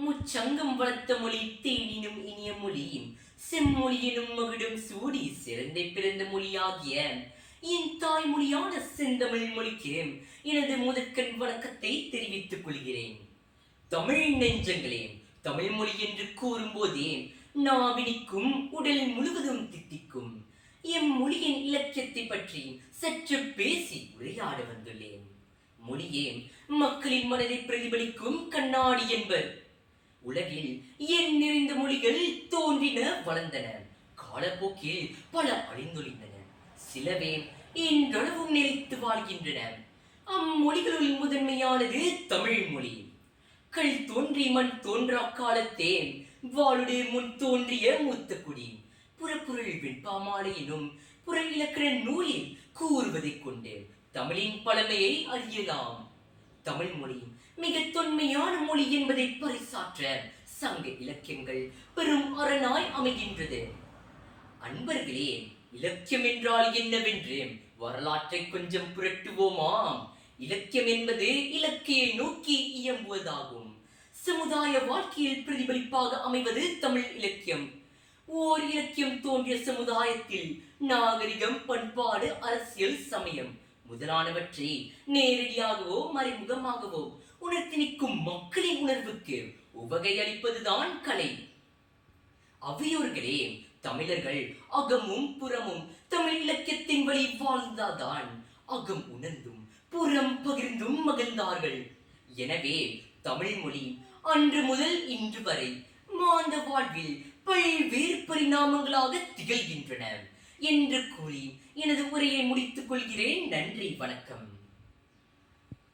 முச்சங்கம் வளர்த்த மொழி தேனினும் இனிய மொழி செம்மொழியினும் மகிடும் சூடி சிறந்தை பிறந்த மொழியாகிய என் தாய்மொழியான செந்தமிழ் மொழிக்கு எனது முதற்கண் வணக்கத்தை தெரிவித்துக் கொள்கிறேன். தமிழ் நெஞ்சங்களே, தமிழ் மொழி என்று கூறும் போதே நாவினிக்கும் உடல் முழுவதும் தித்திக்கும். எம் மொழியின் இலக்கியத்தை பற்றி சற்று பேசி உரையாட வந்துள்ளேன். மொழியே மக்களின் மனதை பிரதிபலிக்கும் கண்ணாடி என்பர். உலகில் எண் நிறைந்த மொழிகள் தோன்றின, வளர்ந்தன. காலப்போக்கில் பல அழிந்தொழிந்தன. சிலவே இன்றளவும் நிலைத்து வாழ்கின்றன. அம்மொழிகளுள் முதன்மையானது தமிழ் மொழி. கல் தோன்றி மண் தோன்றா காலத்தே வாளுடைய முன் தோன்றிய மூத்த குடி. புறப்பொருள் வெண்பாமாலை எனும் புற இலக்கண நூலில் கூறுவதை கொண்டு தமிழின் பழமையை அறியலாம். தமிழ் மொழி மிக தொன்மையான மொழி என்பதை பறைசாற்ற சங்க இலக்கியங்கள் பெரும் அரணாய் அமைகின்றது. அன்பர்களே, இலக்கியம் என்றால் என்னவென்று வரலாற்றை கொஞ்சம் புரட்டுவோமாம். இலக்கியம் என்பது இலக்கையை நோக்கி இயம்புவதாகும். சமுதாய வாழ்க்கையில் பிரதிபலிப்பாக அமைவது தமிழ் இலக்கியம். ஓர் இலக்கியம் தோன்றிய சமுதாயத்தில் நாகரிகம், பண்பாடு, அரசியல், சமயம் முதலானவற்றை நேரடியாகவோ மறைமுகமாகவோ உணர்த்தி நிற்கும் மக்களின் உணர்வுக்கு உவகை அளிப்பதுதான் கலை. அவையோர்களே, தமிழர்கள் அகமும் புறமும் தமிழ் இலக்கியத்தின் வழி வாழ்ந்தாதான் அகம் உணர்ந்தும் புறம் பகிர்ந்தும் மகிழ்ந்தார்கள். எனவே தமிழ் மொழி அன்று முதல் இன்று வரை மாந்த வாழ்வில் பல்வேறு பரிணாமங்களாக திகழ்கின்றன என்று கூறி எனது உரையை முடித்துக் கொள்கிறேன். நன்றி, வணக்கம்.